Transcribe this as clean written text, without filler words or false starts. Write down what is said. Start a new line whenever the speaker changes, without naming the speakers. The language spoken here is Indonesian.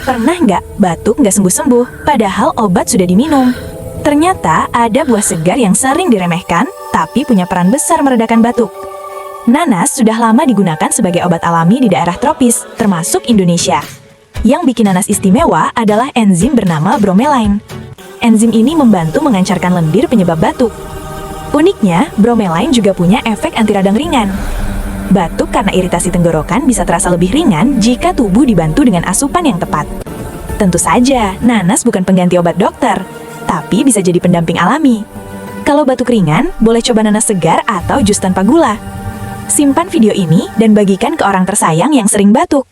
Pernah nggak batuk nggak sembuh-sembuh, padahal obat sudah diminum? Ternyata ada buah segar yang sering diremehkan, tapi punya peran besar meredakan batuk. Nanas sudah lama digunakan sebagai obat alami di daerah tropis, termasuk Indonesia. Yang bikin nanas istimewa adalah enzim bernama bromelain. Enzim ini membantu mengencarkan lendir penyebab batuk. Uniknya, bromelain juga punya efek anti radang ringan. Batuk karena iritasi tenggorokan bisa terasa lebih ringan jika tubuh dibantu dengan asupan yang tepat. Tentu saja, nanas bukan pengganti obat dokter, tapi bisa jadi pendamping alami. Kalau batuk ringan, boleh coba nanas segar atau jus tanpa gula. Simpan video ini dan bagikan ke orang tersayang yang sering batuk.